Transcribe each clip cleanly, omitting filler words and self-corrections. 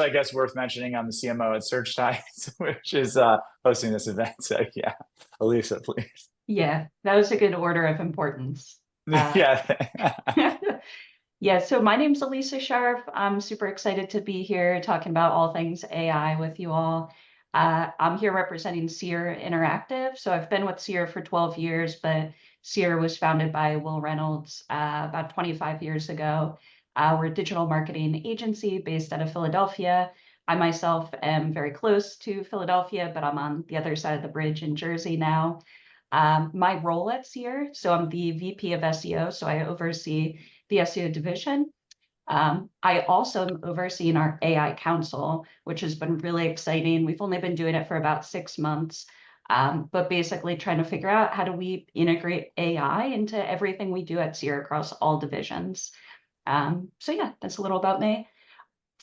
I guess worth mentioning, I'm the CMO at SearchTides, which is hosting this event. So yeah, Elisa, please. Yeah, that was a good order of importance. Yeah. Yeah, so my name's Elisa Sharf. I'm super excited to be here talking about all things AI with you all. I'm here representing Sear Interactive. So I've been with Sear for 12 years, but Sear was founded by Will Reynolds about 25 years ago. We're a digital marketing agency based out of Philadelphia. I myself am very close to Philadelphia, but I'm on the other side of the bridge in Jersey now. My role at Sear, so I'm the VP of SEO, so I oversee the SEO division. I also am overseeing our AI Council, which has been really exciting. We've only been doing it for about 6 months, but basically trying to figure out how do we integrate AI into everything we do at Sear across all divisions. So yeah, that's a little about me.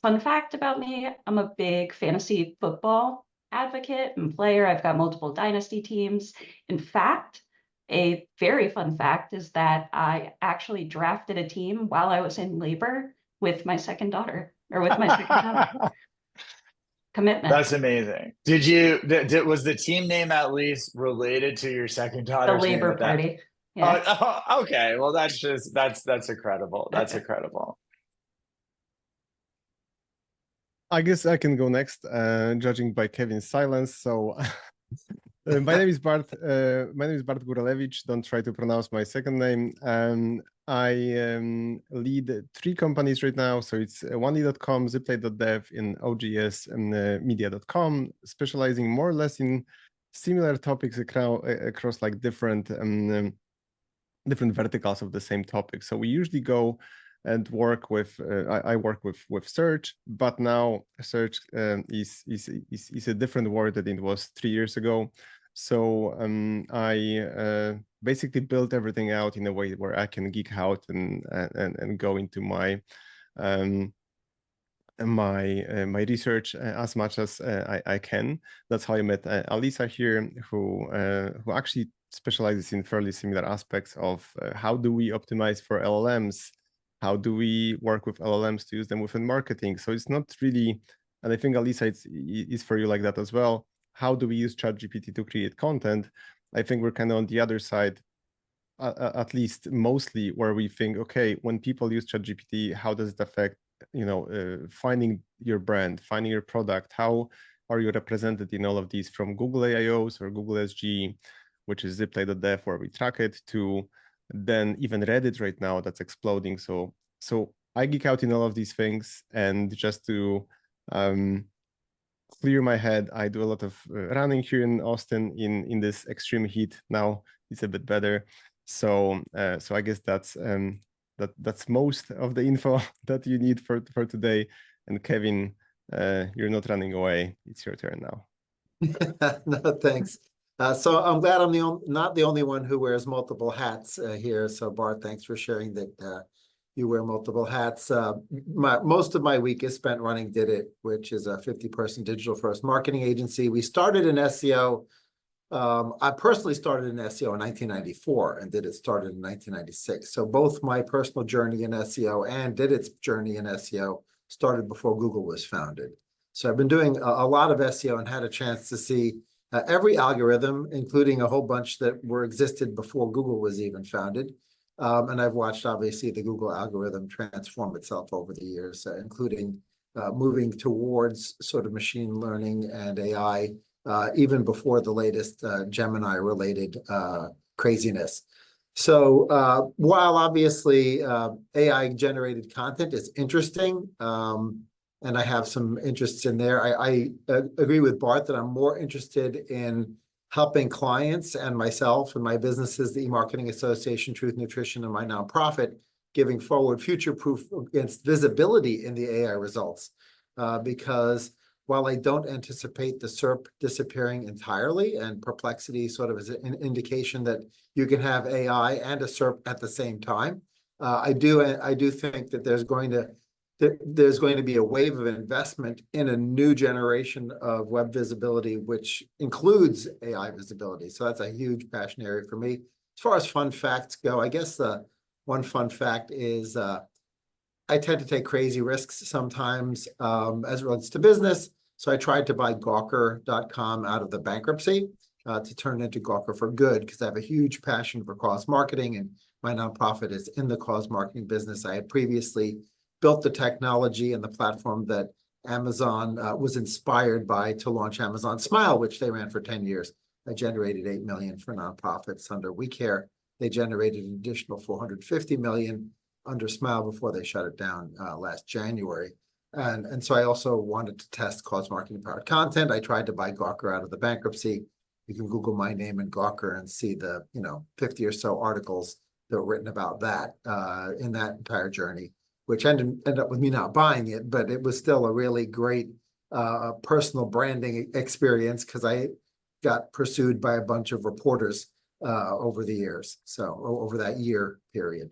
Fun fact about me, I'm a big fantasy football advocate and player. I've got multiple dynasty teams. In fact, a very fun fact is that I actually drafted a team while I was in labor with my second daughter, or with my second daughter. Commitment. That's amazing. Was the team name at least related to your second The daughter's name labor at that? party. Yeah. Okay. Well, that's incredible. That's incredible. I guess I can go next, judging by Kevin's silence. So my name is Bart. My name is Bart Guralewicz. Don't try to pronounce my second name. I lead 3 companies right now. So it's onely.com, zipplate.dev, and OGS and media.com, specializing more or less in similar topics across like different verticals of the same topic. So we usually go and work with I work with search, but now search is a different word than it was 3 years ago. So I basically built everything out in a way where I can geek out and go into my my research as much as I can. That's how I met Alisa here, who actually specializes in fairly similar aspects of how do we optimize for LLMs. How do we work with LLMs to use them within marketing? So it's not really, and I think Alisa, it's for you like that as well. How do we use ChatGPT to create content? I think we're kind of on the other side, at least mostly, where we think, okay, when people use ChatGPT, how does it affect, finding your brand, finding your product? How are you represented in all of these, from Google AIOs or Google SGE, which is zipplate.dev, where we track it, to then even Reddit right now that's exploding. So I geek out in all of these things, and just to clear my head, I do a lot of running here in Austin in this extreme heat. Now it's a bit better. So I guess that's most of the info that you need for today. And Kevin, you're not running away. It's your turn now. No, thanks. So I'm glad I'm not the only one who wears multiple hats here. So Bart, thanks for sharing that you wear multiple hats. Most of my week is spent running Did It, which is a 50-person digital first marketing agency. We started in SEO. I personally started in SEO in 1994, and Did It started in 1996. So both my personal journey in SEO and Did It's journey in SEO started before Google was founded. So I've been doing a lot of SEO and had a chance to see every algorithm, including a whole bunch that existed before Google was even founded. And I've watched, obviously, the Google algorithm transform itself over the years, including moving towards sort of machine learning and AI, even before the latest Gemini-related craziness. So while obviously AI-generated content is interesting, and I have some interests in there, I agree with Bart that I'm more interested in helping clients and myself and my businesses, the eMarketing Association, Truth Nutrition, and my nonprofit, giving forward future proof against visibility in the AI results. Because while I don't anticipate the SERP disappearing entirely, and Perplexity sort of is an indication that you can have AI and a SERP at the same time, I do think that there's going to be a wave of investment in a new generation of web visibility, which includes AI visibility. So that's a huge passion area for me. As far as fun facts go, I guess the one fun fact is I tend to take crazy risks sometimes as it relates to business. So I tried to buy Gawker.com out of the bankruptcy to turn it into Gawker for Good, because I have a huge passion for cause marketing, and my nonprofit is in the cause marketing business. I had previously built the technology and the platform that Amazon was inspired by to launch Amazon Smile, which they ran for 10 years. I generated $8 million for nonprofits under WeCare. They generated an additional $450 million under Smile before they shut it down last January. And so I also wanted to test cause marketing powered content. I tried to buy Gawker out of the bankruptcy. You can Google my name and Gawker and see the 50 or so articles that were written about that in that entire journey, which ended up with me not buying it, but it was still a really great personal branding experience, because I got pursued by a bunch of reporters over the years, so over that year period.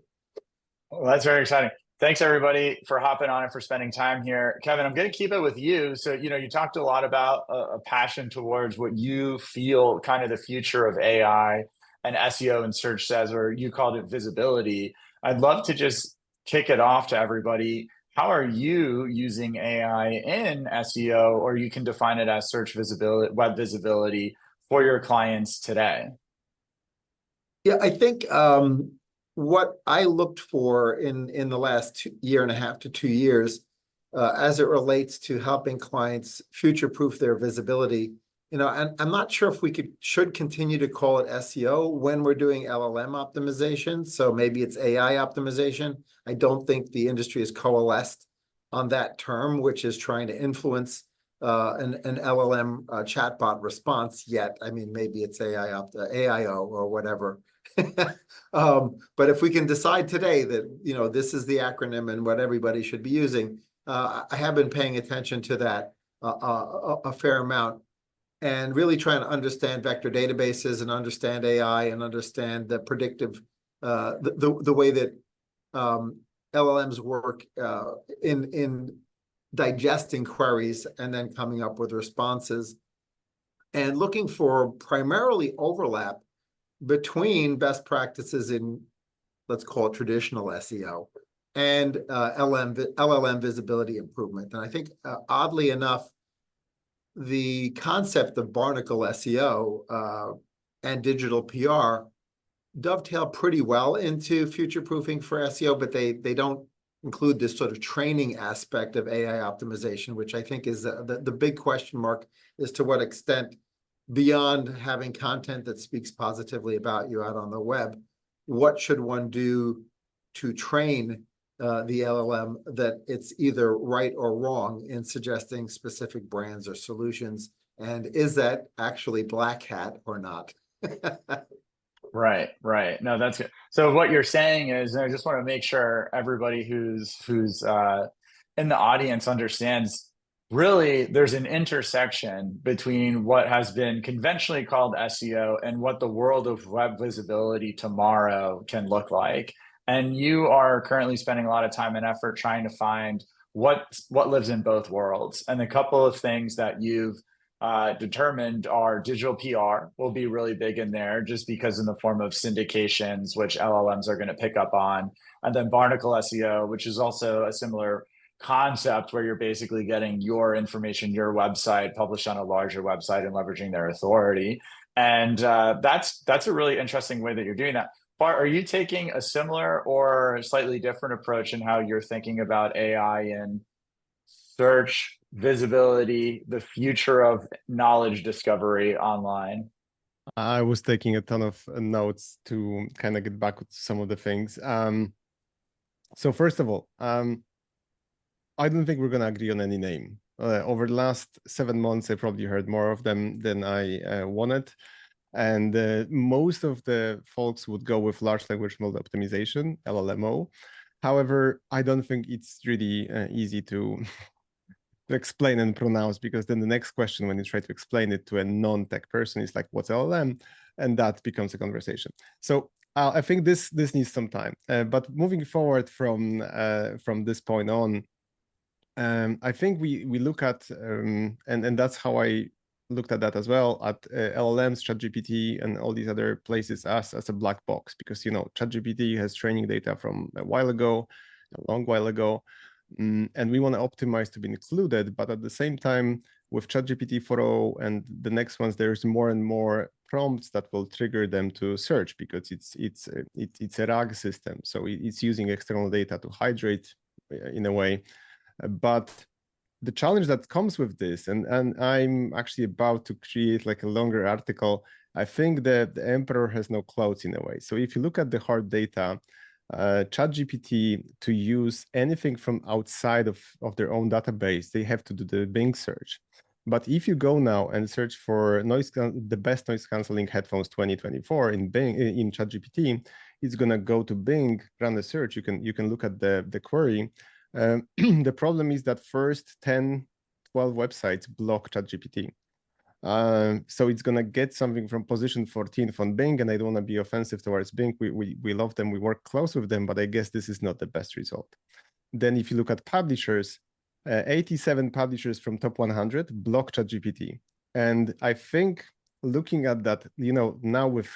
Well, that's very exciting. Thanks everybody for hopping on and for spending time here. Kevin, I'm going to keep it with you. So, you talked a lot about a passion towards what you feel kind of the future of AI and SEO and search says, or you called it visibility. I'd love to just kick it off to everybody. How are you using AI in SEO, or you can define it as search visibility, web visibility for your clients today? Yeah, I think what I looked for in the last year and a half to 2 years, as it relates to helping clients future-proof their visibility, and I'm not sure if we should continue to call it SEO when we're doing LLM optimization. So maybe it's AI optimization. I don't think the industry has coalesced on that term, which is trying to influence an LLM chatbot response yet. I mean, maybe it's AIO or whatever. But if we can decide today that this is the acronym and what everybody should be using, I have been paying attention to that a fair amount, and really trying to understand vector databases and understand AI and understand the predictive the way that LLMs work in digesting queries and then coming up with responses, and looking for primarily overlap between best practices in, let's call it traditional SEO, and LLM visibility improvement. And I think, oddly enough, the concept of barnacle SEO and digital PR dovetail pretty well into future-proofing for SEO, but they don't include this sort of training aspect of AI optimization, which I think is the big question mark as to what extent, beyond having content that speaks positively about you out on the web, what should one do to train the LLM that it's either right or wrong in suggesting specific brands or solutions? And is that actually black hat or not? Right. No, that's good. So what you're saying is, and I just want to make sure everybody who's in the audience understands, really there's an intersection between what has been conventionally called SEO and what the world of web visibility tomorrow can look like. And you are currently spending a lot of time and effort trying to find what lives in both worlds. And a couple of things that you've determined are digital PR will be really big in there, just because in the form of syndications, which LLMs are going to pick up on, and then barnacle SEO, which is also a similar concept where you're basically getting your information, your website published on a larger website and leveraging their authority. And that's a really interesting way that you're doing that. Bart, are you taking a similar or slightly different approach in how you're thinking about AI and search visibility, the future of knowledge discovery online? I was taking a ton of notes to kind of get back to some of the things. So first of all, I don't think we're going to agree on any name. Over the last 7 months, I probably heard more of them than I wanted. And most of the folks would go with large language model optimization, LLMO. However, I don't think it's really easy to explain and pronounce, because then the next question when you try to explain it to a non-tech person is like, what's LLM? And that becomes a conversation. So I think this needs some time. But moving forward from this point on, I think we look at, and that's how I looked at that as well, at LLMs, ChatGPT, and all these other places as a black box, because ChatGPT has training data from a while ago. a long while ago. And we want to optimize to be included, but at the same time, with ChatGPT 4.0 and the next ones, there's more and more prompts that will trigger them to search, because it's a RAG system, so it's using external data to hydrate in a way. But the challenge that comes with this, and I'm actually about to create like a longer article. I think that the emperor has no clothes in a way. So if you look at the hard data, ChatGPT, to use anything from outside of their own database, they have to do the Bing search. But if you go now and search for the best noise canceling headphones 2024 in Bing, in ChatGPT, it's gonna go to Bing, run the search. You can look at the query. The problem is that first 10, 12 websites block ChatGPT. So it's gonna get something from position 14th on Bing, and I don't want to be offensive towards Bing. We love them, we work close with them, but I guess this is not the best result. Then if you look at publishers, 87 publishers from top 100 block ChatGPT. And I think looking at that, now with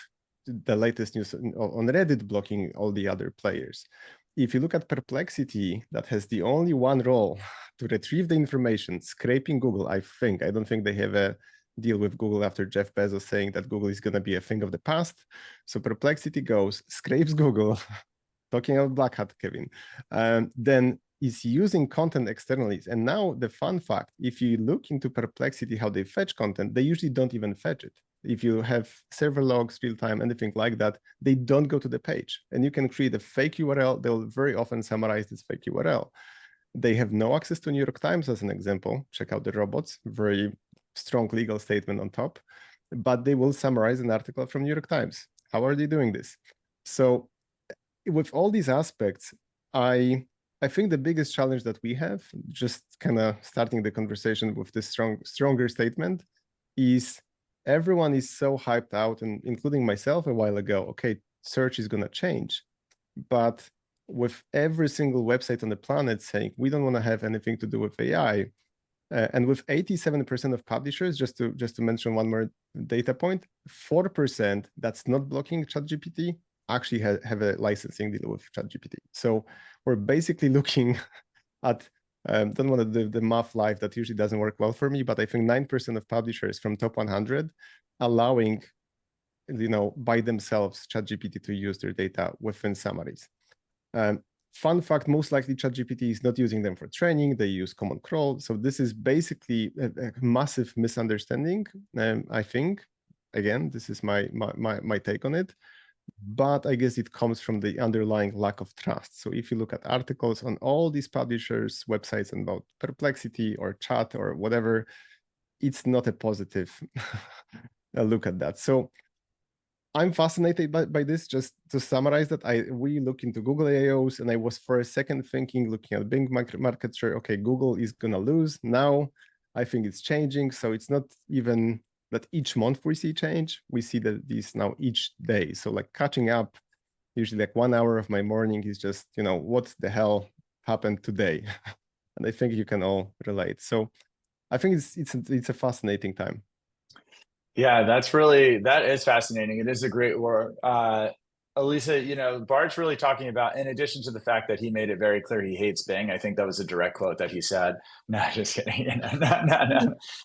the latest news on Reddit blocking all the other players, if you look at Perplexity, that has the only one role to retrieve the information, scraping Google, I don't think they have a deal with Google after Jeff Bezos saying that Google is going to be a thing of the past. So Perplexity goes, scrapes Google, talking about Black Hat, Kevin, then is using content externally. And now the fun fact, if you look into Perplexity, how they fetch content, they usually don't even fetch it. If you have server logs, real time, anything like that, they don't go to the page. And you can create a fake URL. They'll very often summarize this fake URL. They have no access to New York Times as an example. Check out the robots, very strong legal statement on top, but they will summarize an article from New York Times. How are they doing this? So with all these aspects, I think the biggest challenge that we have, just kind of starting the conversation with this stronger statement, is everyone is so hyped out, and including myself a while ago, okay, search is going to change. But with every single website on the planet saying, we don't want to have anything to do with AI, and with 87% of publishers, just to mention one more data point, 4% that's not blocking ChatGPT actually have a licensing deal with ChatGPT. So we're basically looking at, don't want to do the math live, that usually doesn't work well for me, but I think 9% of publishers from top 100 allowing, by themselves ChatGPT to use their data within summaries. Fun fact, most likely ChatGPT is not using them for training, they use common crawl. So this is basically a massive misunderstanding, I think. Again, this is my take on it. But I guess it comes from the underlying lack of trust. So if you look at articles on all these publishers' websites about Perplexity or Chat or whatever, it's not a positive look at that. So I'm fascinated by this. Just to summarize that, we look into Google AIOs, and I was for a second thinking, looking at Bing market share, okay, Google is gonna lose. Now I think it's changing. So it's not even that each month we see change, we see that these now each day. So like catching up, usually like 1 hour of my morning is just, what the hell happened today? And I think you can all relate. So I think it's a fascinating time. Yeah, that is fascinating. It is a great word. Elisa, Bart's really talking about, in addition to the fact that he made it very clear he hates Bing, I think that was a direct quote that he said. No, just kidding.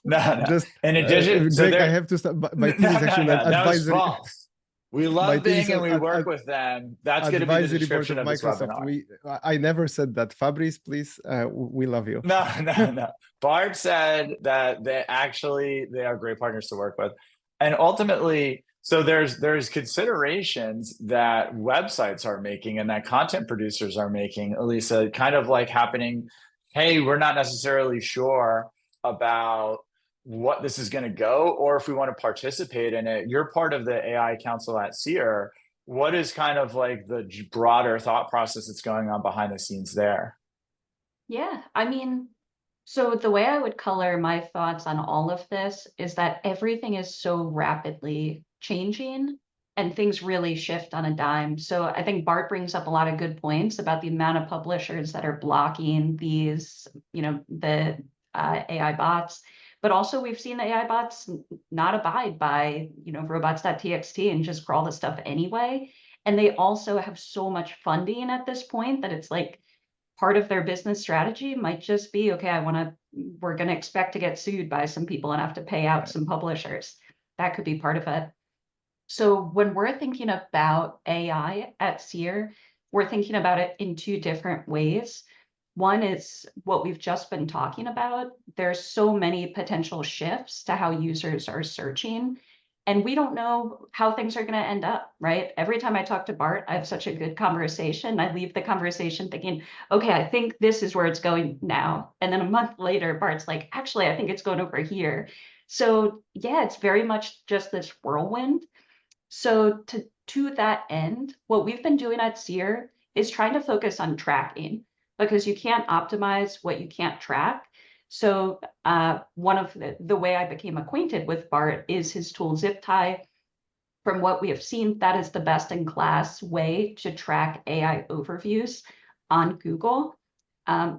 No. Just, in addition, Jake, I have to stop. My team is actually an advisory. That was false. We love Bing and we work with them. That's going to be the description of this webinar. I never said that. Fabrice, please, we love you. No. Bart said that they are great partners to work with. And ultimately, so there's considerations that websites are making and that content producers are making, Elisa, kind of like happening, hey, we're not necessarily sure about what this is going to go, or if we want to participate in it. You're part of the AI Council at SEAR. What is kind of like the broader thought process that's going on behind the scenes there? Yeah, so the way I would color my thoughts on all of this is that everything is so rapidly changing and things really shift on a dime. So I think Bart brings up a lot of good points about the amount of publishers that are blocking these, the AI bots. But also we've seen AI bots not abide by, robots.txt and just crawl the stuff anyway. And they also have so much funding at this point that it's like, part of their business strategy might just be, okay, we're going to expect to get sued by some people and have to pay out some publishers. That could be part of it. So when we're thinking about AI at SEER, we're thinking about it in two different ways. One is what we've just been talking about. There's so many potential shifts to how users are searching, and we don't know how things are going to end up, right? Every time I talk to Bart, I have such a good conversation. I leave the conversation thinking, okay, I think this is where it's going now. And then a month later, Bart's like, actually, I think it's going over here. So yeah, it's very much just this whirlwind. So to that end, what we've been doing at SEER is trying to focus on tracking, because you can't optimize what you can't track. So one of the way I became acquainted with Bart is his tool ZipTie. From what we have seen, that is the best in class way to track AI overviews on Google.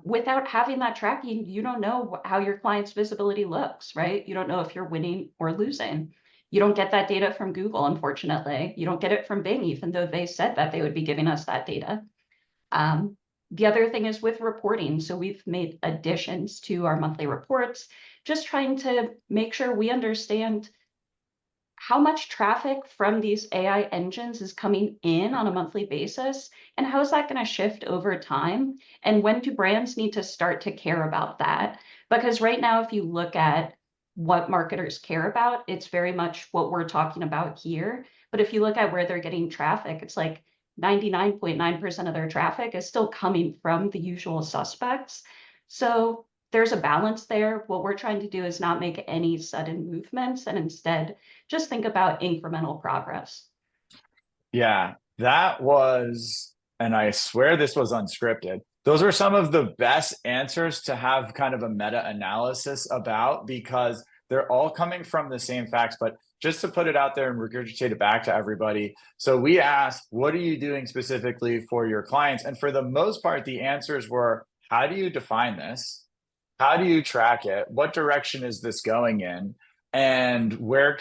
Without having that tracking, you don't know how your client's visibility looks, right? You don't know if you're winning or losing. You don't get that data from Google, unfortunately. You don't get it from Bing, even though they said that they would be giving us that data. The other thing is with reporting. So we've made additions to our monthly reports, just trying to make sure we understand how much traffic from these AI engines is coming in on a monthly basis, and how is that going to shift over time? And when do brands need to start to care about that? Because right now, if you look at what marketers care about, it's very much what we're talking about here. But if you look at where they're getting traffic, it's like 99.9% of their traffic is still coming from the usual suspects. So there's a balance there. What we're trying to do is not make any sudden movements, and instead just think about incremental progress. Yeah, that was, and I swear this was unscripted. Those were some of the best answers to have kind of a meta-analysis about, because they're all coming from the same facts. But just to put it out there and regurgitate it back to everybody. So we asked, what are you doing specifically for your clients? And for the most part, the answers were, how do you define this? How do you track it? What direction is this going in? And where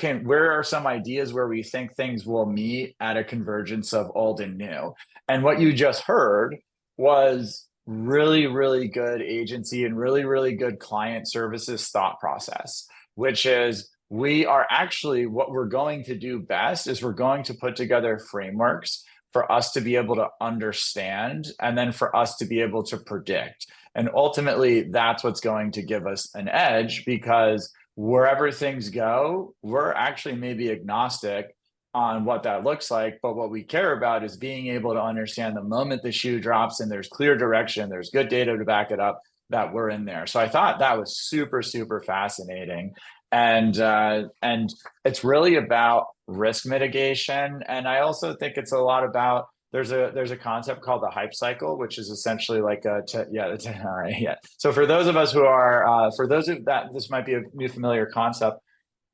are some ideas where we think things will meet at a convergence of old and new? And what you just heard was really, really good agency and really, really good client services thought process, which is what we're going to do best is we're going to put together frameworks for us to be able to understand, and then for us to be able to predict. And ultimately, that's what's going to give us an edge, because wherever things go, we're actually maybe agnostic on what that looks like. But what we care about is being able to understand the moment the shoe drops and there's clear direction, there's good data to back it up, that we're in there. So I thought that was super, super fascinating. And it's really about risk mitigation. And I also think it's a lot about, there's a concept called the hype cycle, which is essentially like all right, yeah. So for those of us who are, for those of that, this might be a new familiar concept.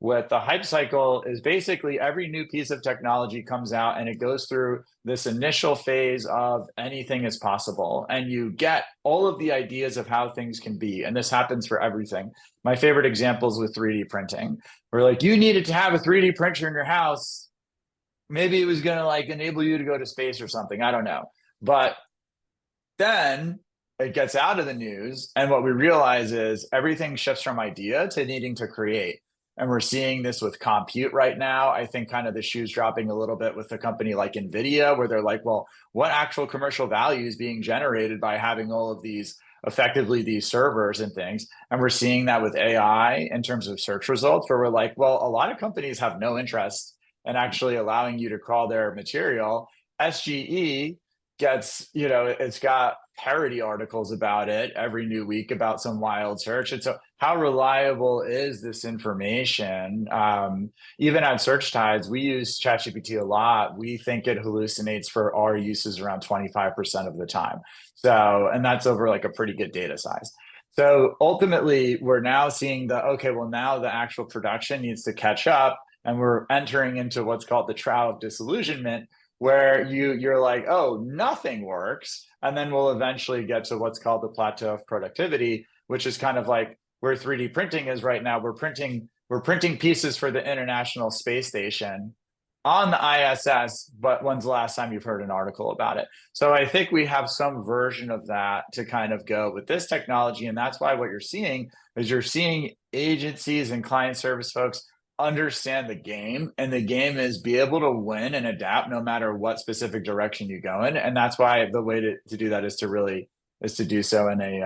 With the hype cycle is basically every new piece of technology comes out and it goes through this initial phase of anything is possible, and you get all of the ideas of how things can be. And this happens for everything. My favorite example is with 3D printing. We're like, you needed to have a 3D printer in your house. Maybe it was going to like enable you to go to space or something. I don't know. But then it gets out of the news, and what we realize is everything shifts from idea to needing to create. And we're seeing this with compute right now. I think kind of the shoe's dropping a little bit with a company like NVIDIA, where they're like, well, what actual commercial value is being generated by having all of these, effectively these servers and things? And we're seeing that with AI in terms of search results, where we're like, well, a lot of companies have no interest in actually allowing you to crawl their material. SGE gets, it's got parody articles about it every new week about some wild search. And so how reliable is this information? Even at SearchTides, we use ChatGPT a lot. We think it hallucinates for our uses around 25% of the time. So, and that's over like a pretty good data size. So ultimately, we're now seeing now the actual production needs to catch up, and we're entering into what's called the trial of disillusionment, where you're like, oh, nothing works. And then we'll eventually get to what's called the plateau of productivity, which is kind of like where 3D printing is right now. We're printing pieces for the International Space Station, on the ISS, but when's the last time you've heard an article about it? So I think we have some version of that to kind of go with this technology. And that's why what you're seeing is you're seeing agencies and client service folks understand the game. And the game is be able to win and adapt no matter what specific direction you go in. And that's why the way to do that is to really is to do so in a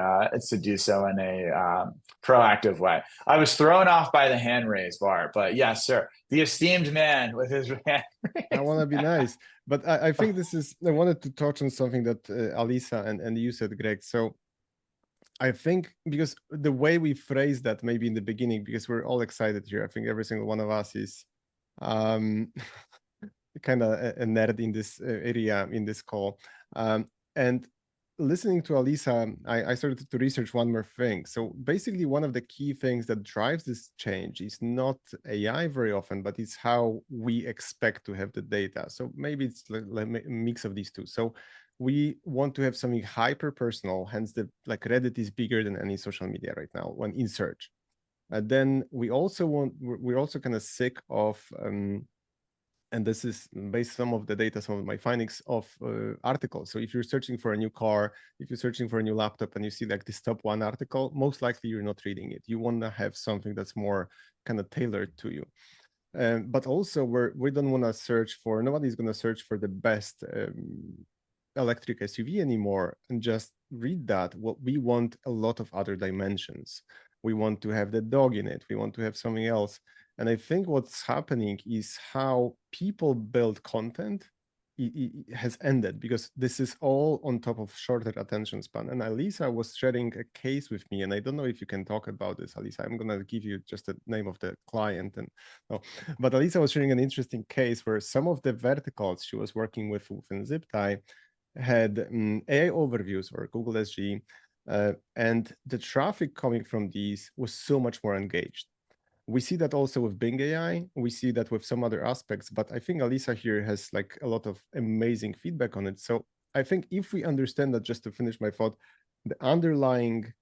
proactive way. I was thrown off by the hand raise, Bart, but yes, sir. The esteemed man with his hand raise. I want to be nice, but I think this is, I wanted to touch on something that Alisa and you said, Greg. So I think because the way we phrased that maybe in the beginning, because we're all excited here, I think every single one of us is kind of a nerd in this area, in this call. And listening to Alisa, I started to research one more thing. So basically, one of the key things that drives this change is not AI very often, but it's how we expect to have the data. So maybe it's like a mix of these two. So we want to have something hyper personal, hence the like Reddit is bigger than any social media right now when in search. Then we also we're also kind of sick of and this is based some of the data, some of my findings of articles. So if you're searching for a new car, if you're searching for a new laptop and you see like this top one article, most likely you're not reading it. You want to have something that's more kind of tailored to you. But also we don't want to search for, nobody's going to search for the best electric SUV anymore and just read that. What we want a lot of other dimensions. We want to have the dog in it. We want to have something else. And I think what's happening is how people build content it has ended, because this is all on top of shorter attention span. And Alisa was sharing a case with me, and I don't know if you can talk about this, Alisa. I'm going to give you just the name of the client. But Alisa was sharing an interesting case where some of the verticals she was working with within ZipTie had AI overviews or Google SGE, and the traffic coming from these was so much more engaged. We see that also with Bing AI. We see that with some other aspects, but I think Alisa here has like a lot of amazing feedback on it. So I think if we understand that, just to finish my thought, the underlying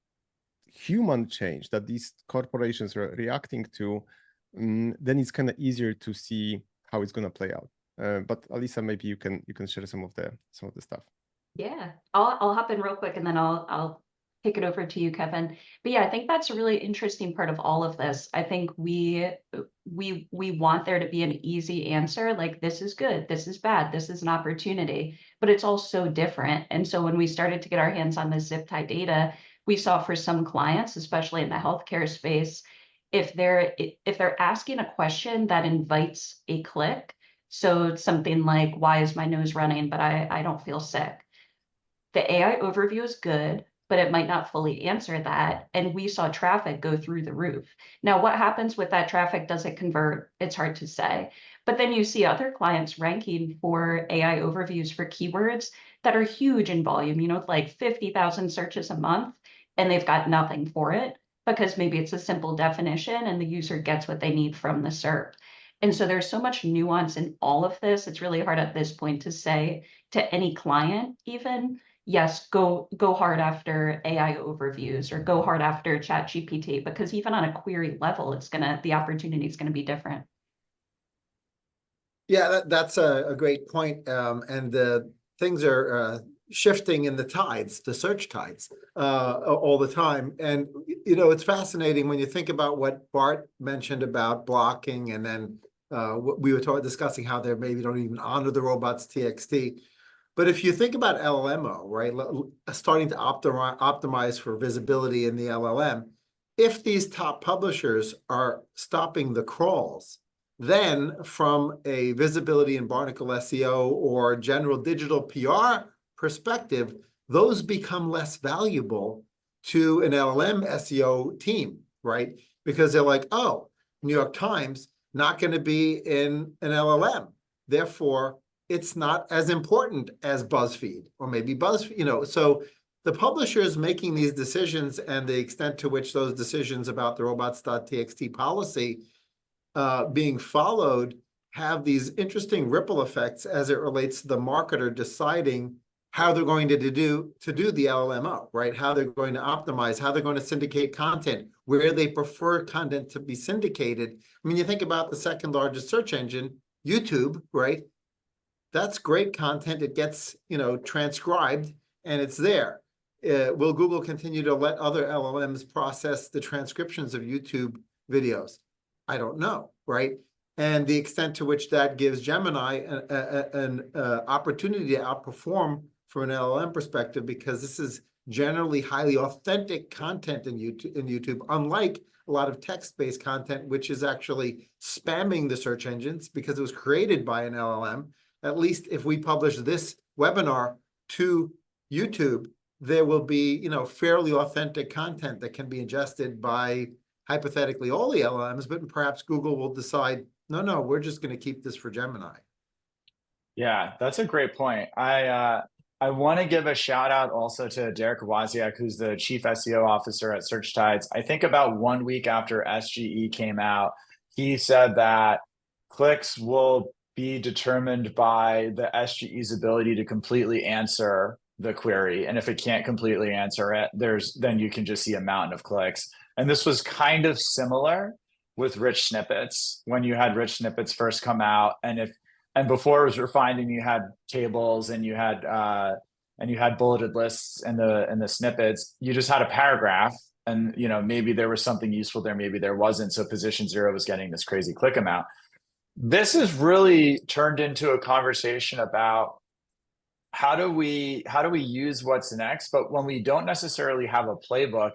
human change that these corporations are reacting to, then it's kind of easier to see how it's going to play out. But Alisa, maybe you can share some of the stuff. Yeah, I'll hop in real quick and then I'll kick it over to you, Kevin. But yeah, I think that's a really interesting part of all of this. I think we want there to be an easy answer, like this is good, this is bad, this is an opportunity, but it's all so different. And so when we started to get our hands on the ZipTie data, we saw for some clients, especially in the healthcare space, if they're asking a question that invites a click, so something like, why is my nose running, but I don't feel sick? The AI overview is good, but it might not fully answer that. And we saw traffic go through the roof. Now, what happens with that traffic? Does it convert? It's hard to say. But then you see other clients ranking for AI overviews for keywords that are huge in volume, like 50,000 searches a month, and they've got nothing for it because maybe it's a simple definition and the user gets what they need from the SERP. And so there's so much nuance in all of this. It's really hard at this point to say to any client, even, yes, go hard after AI overviews or go hard after ChatGPT, because even on a query level, the opportunity is gonna be different. Yeah, that's a great point. And things are shifting in the tides, the search tides, all the time. And, it's fascinating when you think about what Bart mentioned about blocking, and then we were discussing how they maybe don't even honor the robots TXT. But if you think about LLMO, right, starting to optimize for visibility in the LLM, if these top publishers are stopping the crawls, then from a visibility and Barnacle SEO or general digital PR perspective, those become less valuable to an LLM SEO team, right? Because they're like, oh, New York Times, not going to be in an LLM. Therefore, it's not as important as BuzzFeed, or maybe BuzzFeed, so the publishers making these decisions and the extent to which those decisions about the robots.txt policy being followed have these interesting ripple effects as it relates to the marketer deciding how they're going to do the LLMO, right? How they're going to optimize, how they're going to syndicate content, where they prefer content to be syndicated. I mean, you think about the second largest search engine, YouTube, right? That's great content. It gets, transcribed and it's there. Will Google continue to let other LLMs process the transcriptions of YouTube videos? I don't know, right? And the extent to which that gives Gemini an opportunity to outperform from an LLM perspective, because this is generally highly authentic content in YouTube, unlike a lot of text-based content, which is actually spamming the search engines because it was created by an LLM. At least if we publish this webinar to YouTube, there will be, fairly authentic content that can be ingested by hypothetically all the LLMs, but perhaps Google will decide, no, we're just going to keep this for Gemini. Yeah, that's a great point. I want to give a shout out also to Derek Wozniak, who's the chief SEO officer at SearchTides. I think about 1 week after SGE came out, he said that clicks will be determined by the SGE's ability to completely answer the query. And if it can't completely answer it, then you can just see a mountain of clicks. And this was kind of similar with rich snippets when you had rich snippets first come out. And before it was refined and you had tables and you had bulleted lists and the snippets, you just had a paragraph and maybe there was something useful there, maybe there wasn't. So position 0 was getting this crazy click amount. This has really turned into a conversation about how do we use what's next, but when we don't necessarily have a playbook,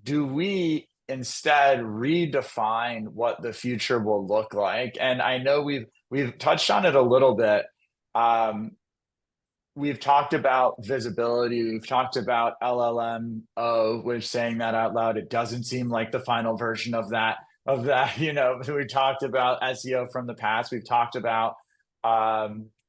do we instead redefine what the future will look like? And I know we've touched on it a little bit. We've talked about visibility. We've talked about LLMO, which, saying that out loud, it doesn't seem like the final version of that. We talked about SEO from the past. We've talked about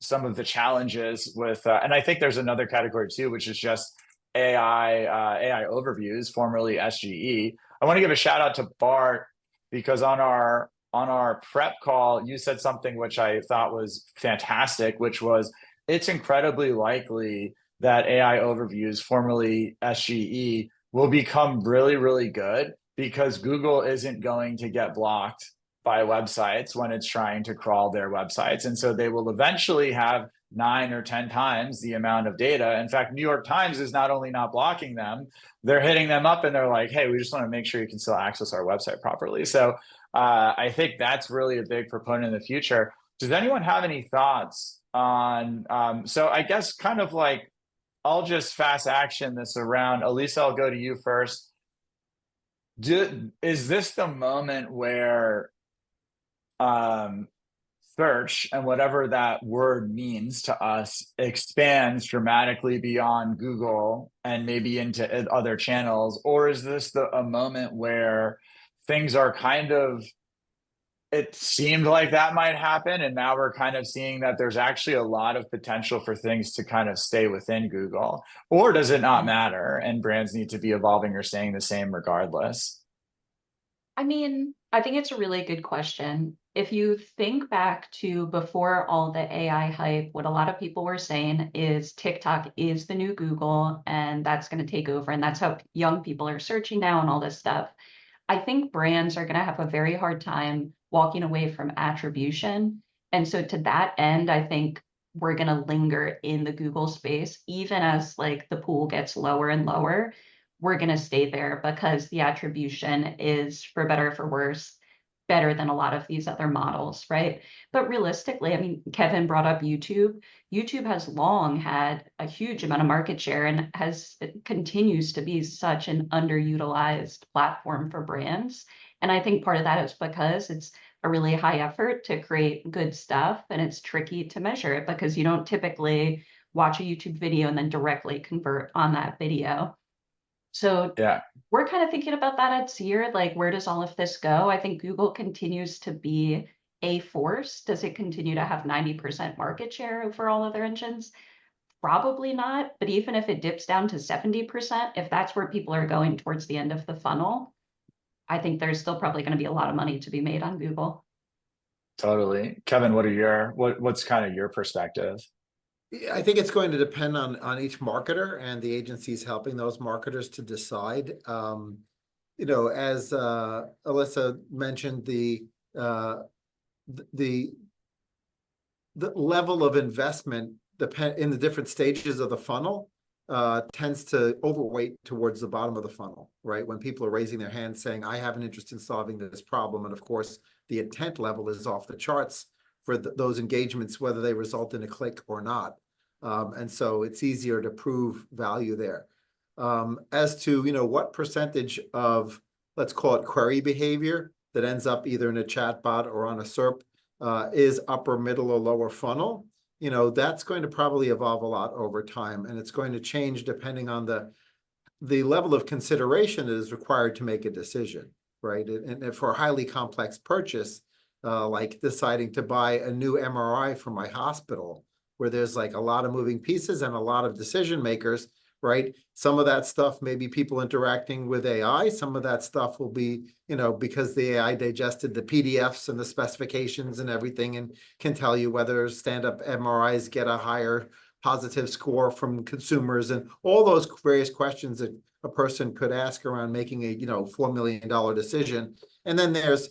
some of the challenges with, and I think there's another category too, which is just AI overviews, formerly SGE. I want to give a shout out to Bart, because on our prep call, you said something which I thought was fantastic, which was, it's incredibly likely that AI overviews, formerly SGE, will become really, really good, because Google isn't going to get blocked by websites when it's trying to crawl their websites. And so they will eventually have 9 or 10 times the amount of data. In fact, New York Times is not only not blocking them, they're hitting them up and they're like, hey, we just want to make sure you can still access our website properly. So I think that's really a big proponent in the future. Does anyone have any thoughts on, so I guess kind of like, I'll just fast action this around. Elisa, I'll go to you first. Is this the moment where search, and whatever that word means to us, expands dramatically beyond Google and maybe into other channels? Or is this a moment where things are kind of, it seemed like that might happen, and now we're kind of seeing that there's actually a lot of potential for things to kind of stay within Google? Or does it not matter and brands need to be evolving or staying the same regardless? I mean, I think it's a really good question. If you think back to before all the AI hype, what a lot of people were saying is TikTok is the new Google and that's going to take over. And that's how young people are searching now and all this stuff. I think brands are going to have a very hard time walking away from attribution. And so to that end, I think we're going to linger in the Google space, even as like the pool gets lower and lower. We're going to stay there because the attribution is, for better or for worse, better than a lot of these other models, right? But realistically, I mean, Kevin brought up YouTube. YouTube has long had a huge amount of market share and continues to be such an underutilized platform for brands. And I think part of that is because it's a really high effort to create good stuff, and it's tricky to measure it because you don't typically watch a YouTube video and then directly convert on that video. So Yeah. we're kind of thinking about that at Sear, like, where does all of this go? I think Google continues to be a force. Does it continue to have 90% market share over all other engines? Probably not. But even if it dips down to 70%, if that's where people are going towards the end of the funnel, I think there's still probably going to be a lot of money to be made on Google. Totally. Kevin, what's kind of your perspective? I think it's going to depend on each marketer and the agencies helping those marketers to decide. As Alyssa mentioned, the the level of investment in the different stages of the funnel tends to overweight towards the bottom of the funnel, right? When people are raising their hands saying, I have an interest in solving this problem. And of course, the intent level is off the charts for those engagements, whether they result in a click or not. And so it's easier to prove value there. As to, what percentage of, let's call it query behavior that ends up either in a chatbot or on a SERP is upper, middle, or lower funnel, that's going to probably evolve a lot over time, and it's going to change depending on the level of consideration that is required to make a decision, right? And for a highly complex purchase, like deciding to buy a new MRI for my hospital, where there's like a lot of moving pieces and a lot of decision makers, right? Some of that stuff may be people interacting with AI. Some of that stuff will be, because the AI digested the PDFs and the specifications and everything and can tell you whether stand-up MRIs get a higher positive score from consumers and all those various questions that a person could ask around making a, $4 million decision. And then there's,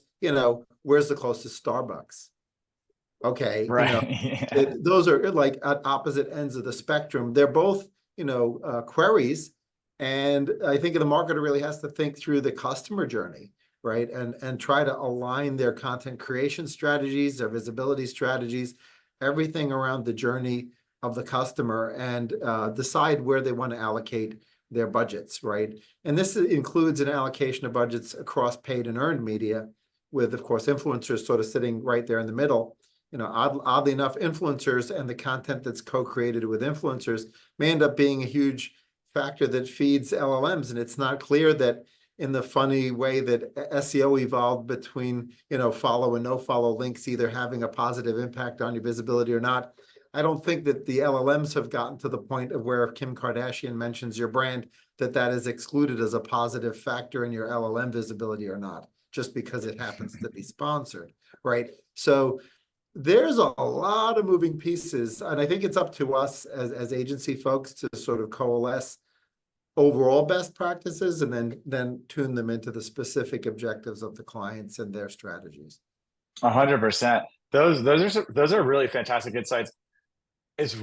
where's the closest Starbucks? Okay, Right. Yeah. those are like at opposite ends of the spectrum. They're both, queries. And I think the marketer really has to think through the customer journey, right? And try to align their content creation strategies, their visibility strategies, everything around the journey of the customer, and decide where they want to allocate their budgets, right? And this includes an allocation of budgets across paid and earned media, with, of course, influencers sort of sitting right there in the middle. Oddly enough, influencers and the content that's co-created with influencers may end up being a huge factor that feeds LLMs. And it's not clear that, in the funny way that SEO evolved between, follow and no follow links either having a positive impact on your visibility or not, I don't think that the LLMs have gotten to the point of where if Kim Kardashian mentions your brand, that is excluded as a positive factor in your LLM visibility or not, just because it happens to be sponsored, right? So there's a lot of moving pieces, and I think it's up to us as agency folks to sort of coalesce overall best practices and then tune them into the specific objectives of the clients and their strategies. 100%. Those are really fantastic insights. It's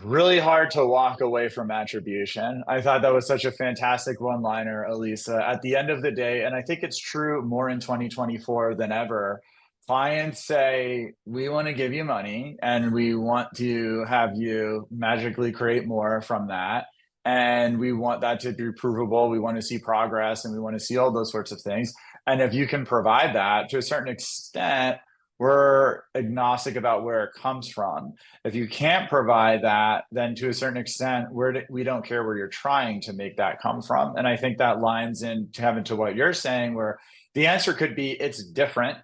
really hard to walk away from attribution. I thought that was such a fantastic one-liner, Elisa. At the end of the day, and I think it's true more in 2024 than ever, clients say, we want to give you money and we want to have you magically create more from that. And we want that to be provable. We want to see progress and we want to see all those sorts of things. And if you can provide that to a certain extent, we're agnostic about where it comes from. If you can't provide that, then to a certain extent, we don't care where you're trying to make that come from. And I think that lines into what you're saying, where the answer could be it's different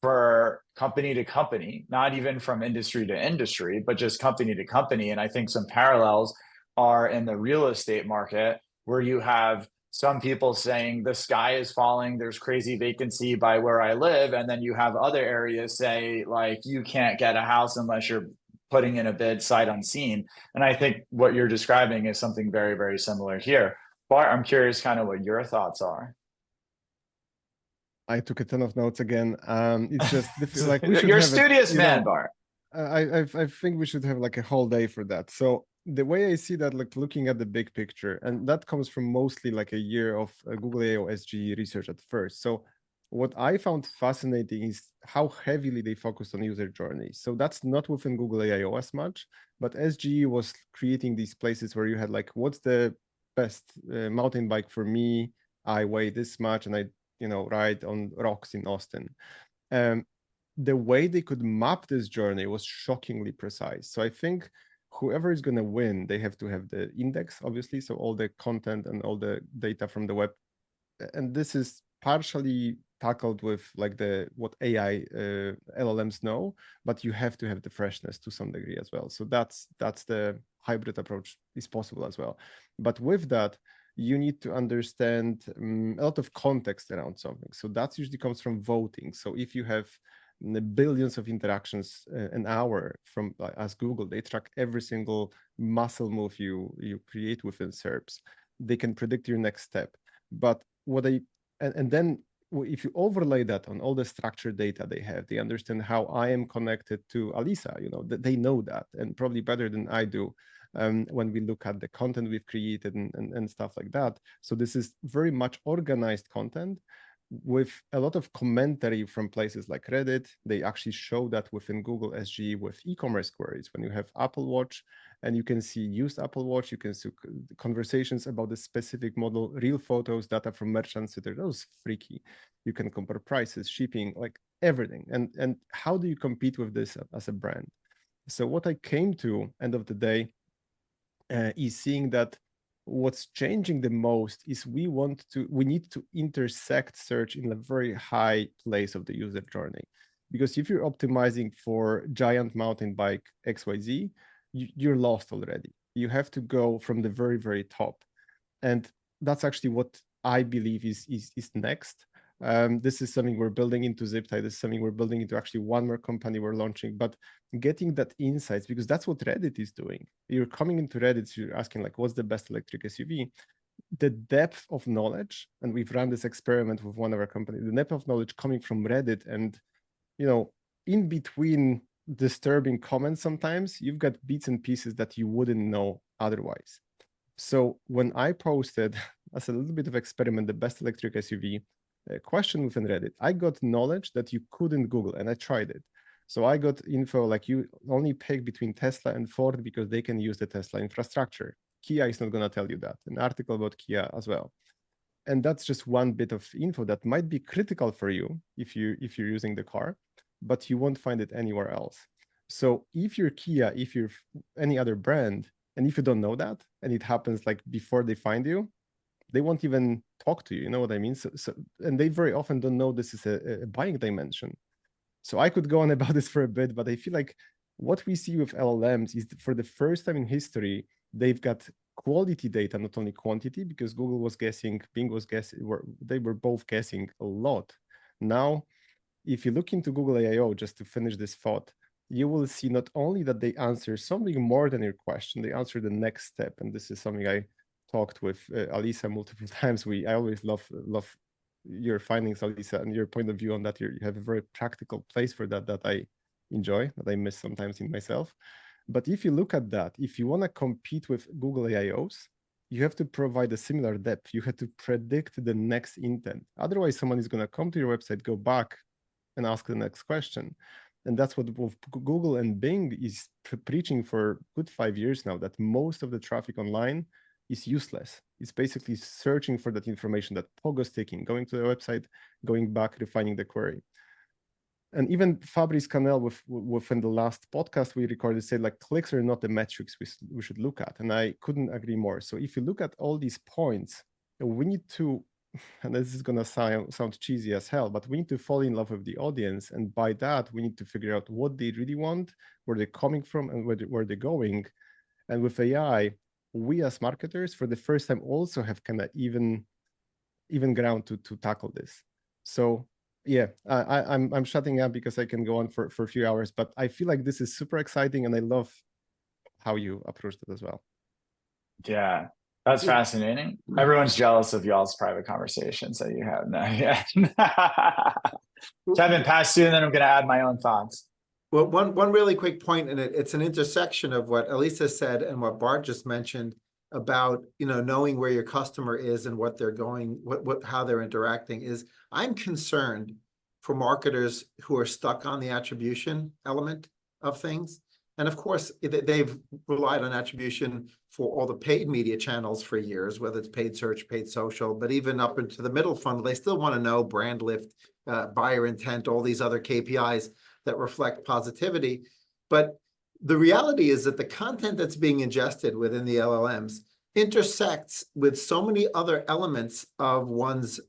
for company to company, not even from industry to industry, but just company to company. And I think some parallels are in the real estate market, where you have some people saying the sky is falling, there's crazy vacancy by where I live. And then you have other areas say, like, you can't get a house unless you're putting in a bid sight unseen. And I think what you're describing is something very, very similar here. Bart, I'm curious kind of what your thoughts are. I took a ton of notes again. It's just like we should you're a have studious man, Bart. I think we should have like a whole day for that. So the way I see that, like looking at the big picture, and that comes from mostly like a year of Google AO SGE research at first. So what I found fascinating is how heavily they focused on user journey. So that's not within Google AIO as much, but SGE was creating these places where you had like, what's the best mountain bike for me? I weigh this much and I, ride on rocks in Austin. The way they could map this journey was shockingly precise. So I think whoever is going to win, they have to have the index, obviously. So all the content and all the data from the web. And this is partially tackled with like what AI LLMs know, but you have to have the freshness to some degree as well. So that's the hybrid approach is possible as well. But with that, you need to understand a lot of context around something. So that usually comes from voting. So if you have billions of interactions an hour from as Google, they track every single muscle move you create within SERPs. They can predict your next step. But and then if you overlay that on all the structured data they have, they understand how I am connected to Alisa, you know, that they know that, and probably better than I do, when we look at the content we've created and stuff like that. So this is very much organized content with a lot of commentary from places like Reddit. They actually show that within Google SGE with e-commerce queries. When you have Apple Watch and you can see used Apple Watch, you can see conversations about the specific model, real photos, data from merchants. So those freaky. You can compare prices, shipping, like everything. And how do you compete with this as a brand? So what I came to, end of the day, is seeing that what's changing the most is we need to intersect search in a very high place of the user journey. Because if you're optimizing for giant mountain bike XYZ, you're lost already. You have to go from the very, very top. And that's actually what I believe is next. This is something we're building into SearchTides. This is something we're building into actually one more company we're launching, but getting that insights, because that's what Reddit is doing. You're coming into Reddit, so you're asking like, what's the best electric SUV? The depth of knowledge, and we've run this experiment with one of our companies, the depth of knowledge coming from Reddit, and, you know, in between disturbing comments, sometimes you've got bits and pieces that you wouldn't know otherwise. So when I posted as a little bit of experiment, the best electric SUV question within Reddit, I got knowledge that you couldn't Google, and I tried it. So I got info like you only pick between Tesla and Ford because they can use the Tesla infrastructure. Kia is not going to tell you that. An article about Kia as well. And that's just one bit of info that might be critical for you if you're using the car, but you won't find it anywhere else. So if you're Kia, if you're any other brand, and if you don't know that, and it happens like before they find you, they won't even talk to you. You know what I mean? So and they very often don't know this is a buying dimension. So I could go on about this for a bit, but I feel like what we see with LLMs is for the first time in history, they've got quality data, not only quantity, because Google was guessing, Bing was guessing, they were both guessing a lot. Now, if you look into Google AIO, just to finish this thought, you will see not only that they answer something more than your question, they answer the next step. And this is something I talked with Alisa multiple times. I always love your findings, Alisa, and your point of view on that. You have a very practical place for that I enjoy, that I miss sometimes in myself. But if you look at that, if you want to compete with Google AIOs, you have to provide a similar depth. You have to predict the next intent. Otherwise, someone is going to come to your website, go back, and ask the next question. And that's what both Google and Bing is preaching for a good 5 years now, that most of the traffic online is useless. It's basically searching for that information, that pogo sticking, going to the website, going back, refining the query. And even Fabrice Canel within the last podcast we recorded said like clicks are not the metrics we should look at. And I couldn't agree more. So if you look at all these points, we need to, and this is going to sound cheesy as hell, but we need to fall in love with the audience. And by that, we need to figure out what they really want, where they're coming from, and where they're going. And with AI, we as marketers, for the first time, also have kind of even ground to tackle this. So yeah, I'm shutting up because I can go on for a few hours, but I feel like this is super exciting, and I love how you approached it as well. Yeah. That's fascinating. Everyone's jealous of y'all's private conversations that you have now. Yeah. Kevin, pass you, and then I'm going to add my own thoughts. Well, one really quick point, and it's an intersection of what Alisa said and what Bart just mentioned about, you know, knowing where your customer is and what they're going, how they're interacting. Is I'm concerned for marketers who are stuck on the attribution element of things. And of course, they've relied on attribution for all the paid media channels for years, whether it's paid search, paid social, but even up into the middle funnel, they still want to know brand lift, buyer intent, all these other KPIs that reflect positivity. But the reality is that the content that's being ingested within the LLMs intersects with so many other elements of one's